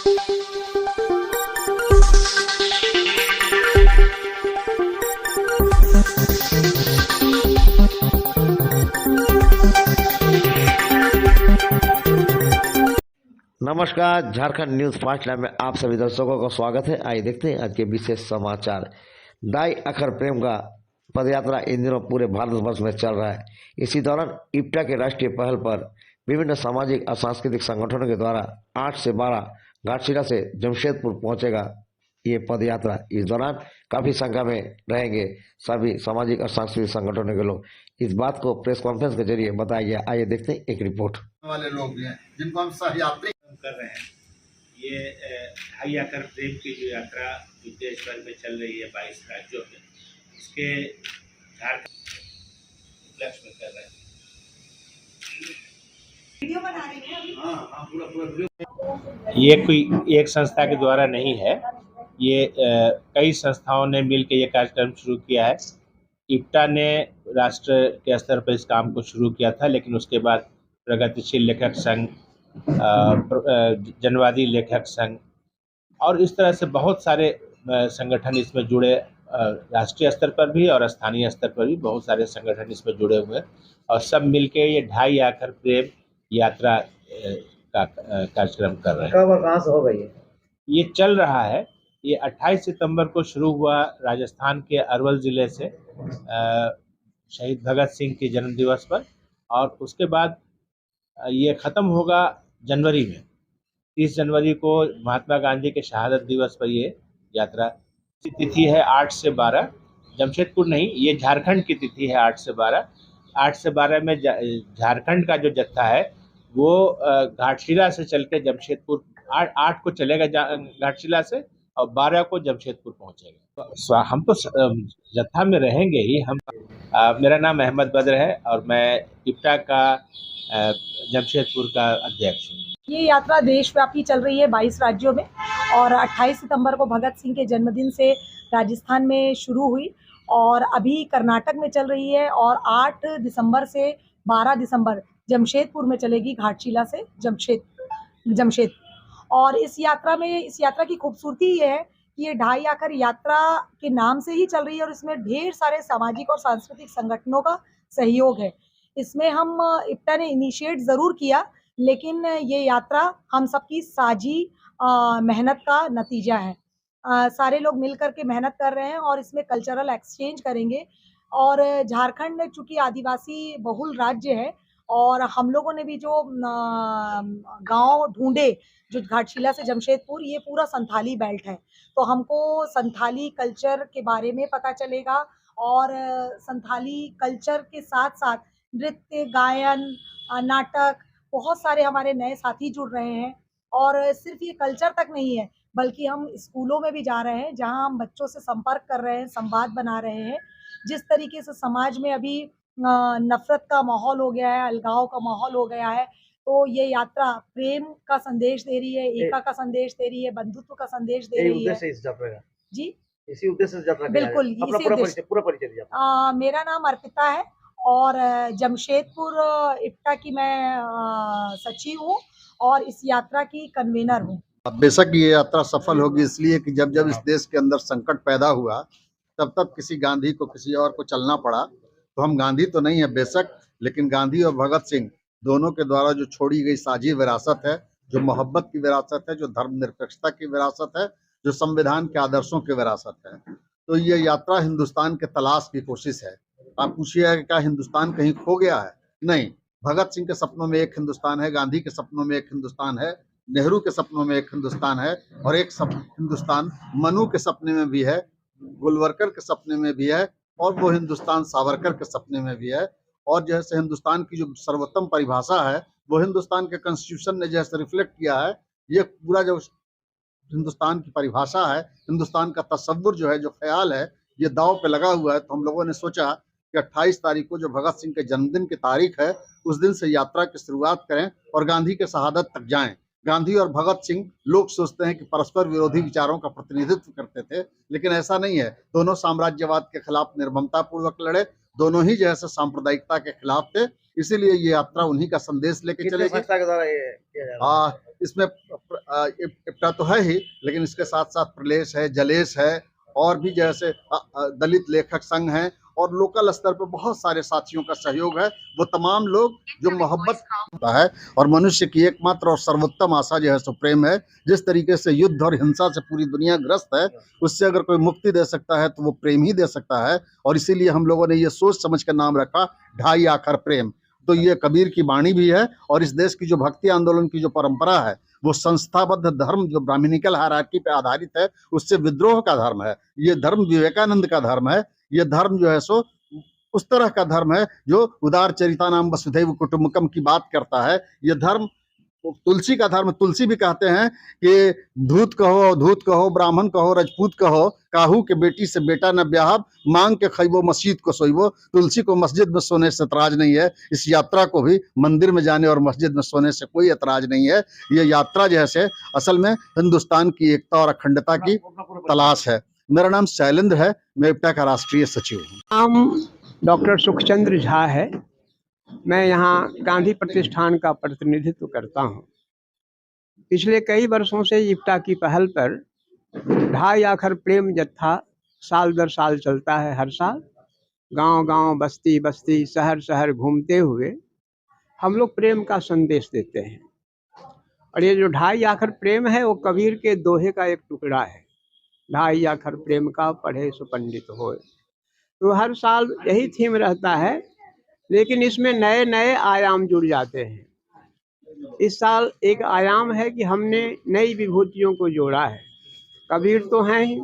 नमस्कार, Jharkhand news fast live में आप सभी दर्शकों का स्वागत है। आइए देखते हैं आज के विशेष समाचार। दाई अखर प्रेम का पदयात्रा इन दिनों पूरे भारतवर्ष में चल रहा है। इसी दौरान इप्टा के राष्ट्रीय पहल पर विभिन्न सामाजिक और सांस्कृतिक संगठनों के द्वारा 8 से 12 घाटशिला से जमशेदपुर पहुंचेगा ये पदयात्रा। इस दौरान काफी संख्या में रहेंगे सभी सामाजिक और सांस्कृतिक संगठनों के लोग। इस बात को प्रेस कॉन्फ्रेंस के जरिए बताया गया। आइए देखते हैं एक रिपोर्ट। वाले लोग भी हैं जिनको हम सहयात्री कर रहे हैं। ये ढाई आकर प्रेम की जो यात्रा जो देश भर में चल रही है 22 राज्यों में, इसके झारखंड उपलक्ष्य में कर रहे हैं। वीडियो बना रहे हैं अभी। हाँ पूरा वीडियो। ये कोई एक संस्था के द्वारा नहीं है, ये कई संस्थाओं ने मिलकर ये कार्यक्रम शुरू किया है। इप्टा ने राष्ट्र के स्तर पर इस काम को शुरू किया था, लेकिन उसके बाद प्रगतिशील लेखक संघ, जनवादी लेखक संघ और इस तरह से बहुत सारे संगठन इसमें जुड़े, राष्ट्रीय स्तर पर भी और स्थानीय स्तर पर भी बहुत सारे संगठन इसमें जुड़े हुए हैं और सब मिलके ये ढाई आकर प्रेम यात्रा का कार्यक्रम कर रहे हैं। कहाँ से होगा ये चल रहा है। ये 28 सितंबर को शुरू हुआ राजस्थान के अरवल जिले से शहीद भगत सिंह के जन्म दिवस पर, और उसके बाद ये ख़त्म होगा जनवरी में। 30 जनवरी को महात्मा गांधी के शहादत दिवस पर ये यात्रा तिथि है 8 से 12। जमशेदपुर नहीं, ये झारखंड की तिथि है 8 से 12। 8 से 12 में झारखंड का जो जत्था है वो घाटशिला से चल के जमशेदपुर 8 को चलेगा घाटशिला से और 12 को जमशेदपुर पहुंचेगा। हम तो जत्था में रहेंगे ही। मेरा नाम अहमद बद्र है और मैं इप्टा का जमशेदपुर का अध्यक्ष हूँ। ये यात्रा देशव्यापी चल रही है 22 राज्यों में और 28 सितंबर को भगत सिंह के जन्मदिन से राजस्थान में शुरू हुई और अभी कर्नाटक में चल रही है और 8 दिसंबर से 12 दिसंबर जमशेदपुर में चलेगी, घाटशिला से जमशेद। और इस यात्रा की खूबसूरती ये है कि ये ढाई आकर यात्रा के नाम से ही चल रही है और इसमें ढेर सारे सामाजिक और सांस्कृतिक संगठनों का सहयोग है। इसमें हम इप्टा ने इनिशिएट ज़रूर किया, लेकिन ये यात्रा हम सबकी साझी मेहनत का नतीजा है। सारे लोग मिल कर के मेहनत कर रहे हैं और इसमें कल्चरल एक्सचेंज करेंगे। और झारखंड चूँकि आदिवासी बहुल राज्य है और हम लोगों ने भी जो गांव ढूंढे जो घाटशिला से जमशेदपुर, ये पूरा संथाली बेल्ट है, तो हमको संथाली कल्चर के बारे में पता चलेगा और संथाली कल्चर के साथ साथ नृत्य, गायन, नाटक, बहुत सारे हमारे नए साथी जुड़ रहे हैं। और सिर्फ ये कल्चर तक नहीं है, बल्कि हम स्कूलों में भी जा रहे हैं जहां हम बच्चों से संपर्क कर रहे हैं, संवाद बना रहे हैं। जिस तरीके से समाज में अभी नफरत का माहौल हो गया है, अलगाव का माहौल हो गया है, तो ये यात्रा प्रेम का संदेश दे रही है, एकता का संदेश दे रही है, बंधुत्व का संदेश दे रही है। जी, इसी उद्देश्य से बिल्कुल, पूरा परिचय दीजिए। मेरा नाम अर्पिता है और जमशेदपुर इप्टा की मैं सचिव हूँ और इस यात्रा की कन्वीनर हूँ। बेशक ये यात्रा सफल होगी इसलिए कि जब जब इस देश के अंदर संकट पैदा हुआ तब तब किसी गांधी को किसी और को चलना पड़ा। तो हम गांधी तो नहीं है बेशक, लेकिन गांधी और भगत सिंह दोनों के द्वारा जो छोड़ी गई साझी विरासत है, जो मोहब्बत की विरासत है, जो धर्मनिरपेक्षता की विरासत है, जो संविधान के आदर्शों की विरासत है, तो ये यात्रा हिंदुस्तान के तलाश की कोशिश है। आप पूछिएगा कि क्या हिंदुस्तान कहीं खो गया है? नहीं, भगत सिंह के सपनों में एक हिंदुस्तान है, गांधी के सपनों में एक हिंदुस्तान है, नेहरू के सपनों में एक हिंदुस्तान है और एक हिंदुस्तान मनु के सपने में भी है, गोलवरकर के सपने में भी है और वो हिंदुस्तान सावरकर के सपने में भी है। और जैसे हिंदुस्तान की जो सर्वोत्तम परिभाषा है वो हिंदुस्तान के कॉन्स्टिट्यूशन ने जैसे रिफ्लेक्ट किया है, ये पूरा जो हिंदुस्तान की परिभाषा है, हिंदुस्तान का तस्वुर जो है, जो ख्याल है, ये दांव पे लगा हुआ है। तो हम लोगों ने सोचा कि 28 तारीख को जो भगत सिंह के जन्मदिन की तारीख है, उस दिन से यात्रा की शुरुआत करें और गांधी के शहादत तक जाएं। गांधी और भगत सिंह लोग सोचते हैं कि परस्पर विरोधी विचारों का प्रतिनिधित्व करते थे, लेकिन ऐसा नहीं है। दोनों साम्राज्यवाद के खिलाफ निर्ममता पूर्वक लड़े, दोनों ही जो है सांप्रदायिकता के खिलाफ थे। इसीलिए ये यात्रा उन्हीं का संदेश लेके चलेगी। संस्था के द्वारा ये किया जा रहा है? इसमें इप्टा तो है ही, लेकिन इसके साथ साथ प्रलेश है, जलेश है, और भी जैसे दलित लेखक संघ हैं, और लोकल स्तर पर बहुत सारे साथियों का सहयोग है। वो तमाम लोग जो मोहब्बत होता है, और मनुष्य की एकमात्र और सर्वोत्तम आशा जो है सो प्रेम है। जिस तरीके से युद्ध और हिंसा से पूरी दुनिया ग्रस्त है, उससे अगर कोई मुक्ति दे सकता है तो वो प्रेम ही दे सकता है। और इसीलिए हम लोगों ने ये सोच समझ कर नाम रखा ढाई आखर प्रेम। तो ये कबीर की वाणी भी है, और इस देश की जो भक्ति आंदोलन की जो परंपरा है, वो संस्थाबद्ध धर्म जो ब्राह्मणिकल हायरार्की पे आधारित है, उससे विद्रोह का धर्म है। ये धर्म विवेकानंद का धर्म है। ये धर्म जो है सो उस तरह का धर्म है जो उदार चरितानाम वसुधैव कुटुंबकम की बात करता है। ये धर्म तुलसी का धर्म। तुलसी भी कहते हैं कि धूत कहो ब्राह्मण कहो रजपूत कहो, काहू के बेटी से बेटा न ब्याहब, मांग के खैबो मस्जिद को सोइबो। तुलसी को मस्जिद में सोने से एतराज नहीं है। इस यात्रा को भी मंदिर में जाने और मस्जिद में सोने से कोई एतराज नहीं है। ये यात्रा जैसे असल में हिंदुस्तान की एकता और अखंडता की तलाश है। मेरा नाम शैलेंद्र है, मैं इप्टा का राष्ट्रीय सचिव हूँ। नाम डॉक्टर सुखचंद्र झा है। मैं यहाँ गांधी प्रतिष्ठान का प्रतिनिधित्व करता हूँ। पिछले कई वर्षों से इप्टा की पहल पर ढाई आखर प्रेम जत्था साल दर साल चलता है। हर साल गांव-गांव, बस्ती-बस्ती, शहर-शहर घूमते हुए हम लोग प्रेम का संदेश देते हैं। और ये जो ढाई आखर प्रेम है वो कबीर के दोहे का एक टुकड़ा है। ढाई आखर प्रेम का पढ़े सो पंडित होए। तो हर साल यही थीम रहता है, लेकिन इसमें नए नए आयाम जुड़ जाते हैं। इस साल एक आयाम है कि हमने नई विभूतियों को जोड़ा है। कबीर तो हैं ही,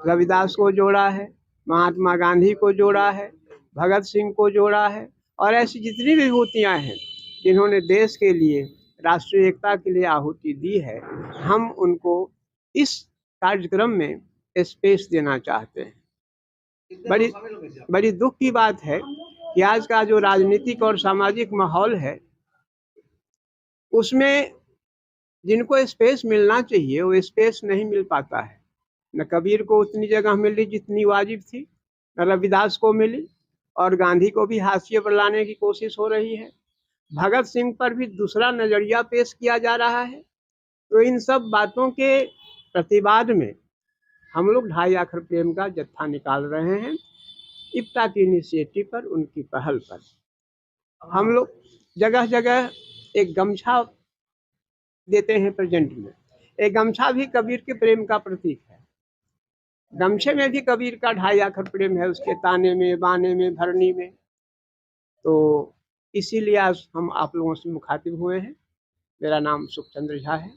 रविदास को जोड़ा है, महात्मा गांधी को जोड़ा है, भगत सिंह को जोड़ा है, और ऐसी जितनी विभूतियां हैं जिन्होंने देश के लिए, राष्ट्रीय एकता के लिए आहुति दी है, हम उनको इस कार्यक्रम में स्पेस देना चाहते हैं। बड़ी दुख की बात है कि आज का जो राजनीतिक और सामाजिक माहौल है, उसमें जिनको स्पेस मिलना चाहिए वो स्पेस नहीं मिल पाता है। न कबीर को उतनी जगह मिली जितनी वाजिब थी, न रविदास को मिली, और गांधी को भी हाशिए पर लाने की कोशिश हो रही है। भगत सिंह पर भी दूसरा नजरिया पेश किया जा रहा है। तो इन सब बातों के प्रतिवाद में हम लोग ढाई आखर प्रेम का जत्था निकाल रहे हैं। इप्टा की इनिशिएटिव पर, उनकी पहल पर हम लोग जगह जगह एक गमछा देते हैं प्रेजेंट में। एक गमछा भी कबीर के प्रेम का प्रतीक है। गमछे में भी कबीर का ढाई आखर प्रेम है, उसके ताने में, बाने में, भरनी में। तो इसीलिए आज हम आप लोगों से मुखातिब हुए हैं। मेरा नाम सुखचंद्र झा है।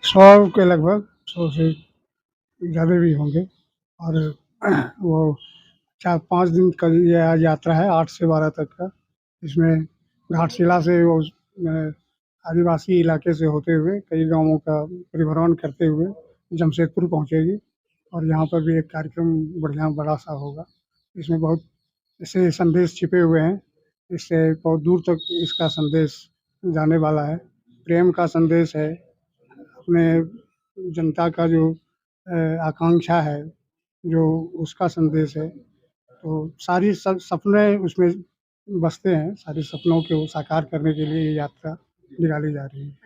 100 के लगभग, 100 से ज़्यादा भी होंगे। और वो 4-5 दिन का ये यात्रा है, 8 से 12 तक का। इसमें घाटशिला से वो आदिवासी इलाके से होते हुए कई गांवों का परिभ्रमण करते हुए जमशेदपुर पहुंचेगी। और यहाँ पर भी एक कार्यक्रम बढ़िया बड़ा सा होगा। इसमें बहुत ऐसे संदेश छिपे हुए हैं, इससे बहुत दूर तक इसका संदेश जाने वाला है। प्रेम का संदेश है, अपने जनता का जो आकांक्षा है, जो उसका संदेश है। तो सारी सपने उसमें बसते हैं। सारे सपनों को साकार करने के लिए ये यात्रा निकाली जा रही है।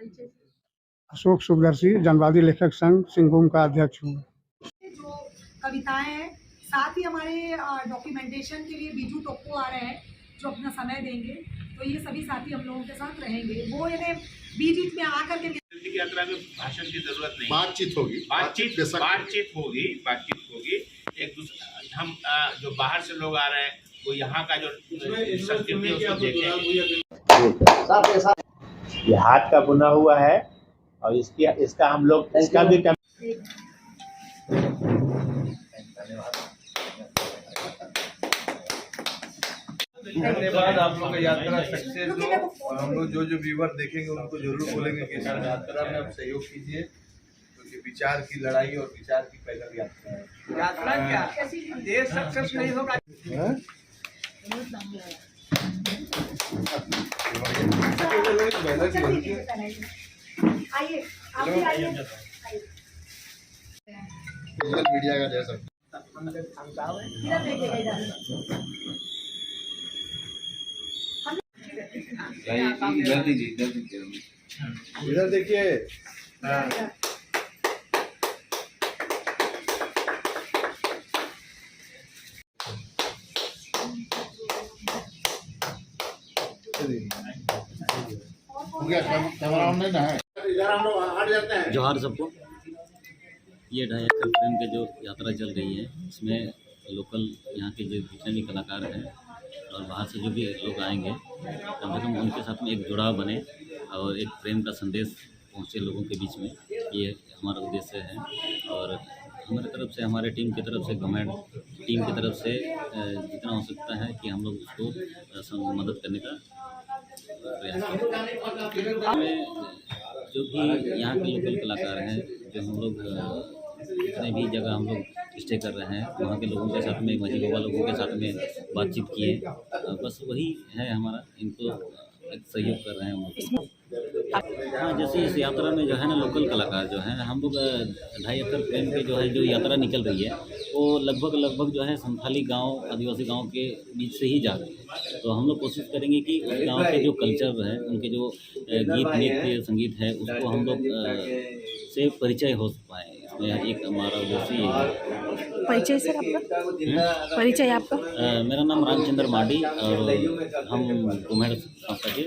अशोक सुखदर्शी, जनवादी लेखक संघ सिंहभूम का अध्यक्ष हूँ। जो कविताएं हैं, साथ ही हमारे डॉक्यूमेंटेशन के लिए बीजू टोप्पो आ रहे हैं जो अपना समय देंगे। तो ये सभी साथी हम लोगों के साथ रहेंगे। वो इन्हें बीच में आकर के यात्रा में भाषण की जरूरत नहीं, बातचीत होगी। एक दूसरे हम जो बाहर से लोग आ रहे हैं वो यहाँ का जो संस्कृति है उसको देखेंगे। ये हाथ का बुना हुआ है, और इसका हम लोग इसका भी धन्यवाद। आप लोग का यात्रा सक्सेस हो, और हम लोग जो व्यूवर देखेंगे उनको जरूर बोलेंगे कि इस यात्रा में आप सहयोग कीजिए, क्योंकि विचार की लड़ाई और विचार की पैदल यात्रा है। यात्रा क्या देश सक्सेस नहीं होगा। आइए, आप भी आइए। मीडिया का जैसा इधर देखिएगा, इधर। जल्दी इधर देखिए। हाँ। हो गया, कैमरा ऑन नहीं ना है। इधर हम लोग हट जाते हैं। जोहार सबको। ये 2.5 एकड़ प्रेम की जो यात्रा चल रही है, इसमें लोकल यहाँ के जो जितने भी कलाकार हैं और बाहर से जो भी लोग आएंगे, कम से कम उनके साथ में एक जुड़ाव बने और एक प्रेम का संदेश पहुँचे लोगों के बीच में, ये हमारा उद्देश्य है। और हमारी तरफ से, हमारे टीम की तरफ से, गवर्नमेंट टीम की तरफ से जितना हो सकता है कि हम लोग उसको मदद करने का प्रयास करें। जो भी यहाँ के लोकल कलाकार हैं, जो हम लोग जितने भी जगह हम लोग स्टे कर रहे हैं, वहाँ के लोगों के साथ में, मजी बाबा लोगों के साथ में बातचीत किए। बस वही है हमारा, इनको एक सहयोग कर रहे हैं हम लोग। हाँ, जैसे इस यात्रा में जो है ना, लोकल कलाकार जो हैं, हम लोग 2.5 एकड़ प्रेम के जो है जो यात्रा निकल रही है, वो लगभग जो है संथाली गांव, आदिवासी गांव के बीच से ही जा रही है। तो हम लोग कोशिश करेंगे कि उस गांव के जो कल्चर है, उनके जो गीत, नृत्य, संगीत है, उसको हम लोग से परिचय हो पाए। इसमें एक हमारा उद्देश्य ये है। परिचय सर आपका? परिचय आपका? मेरा नाम रामचंद्र माडी और हम कुम्हेर संस्था के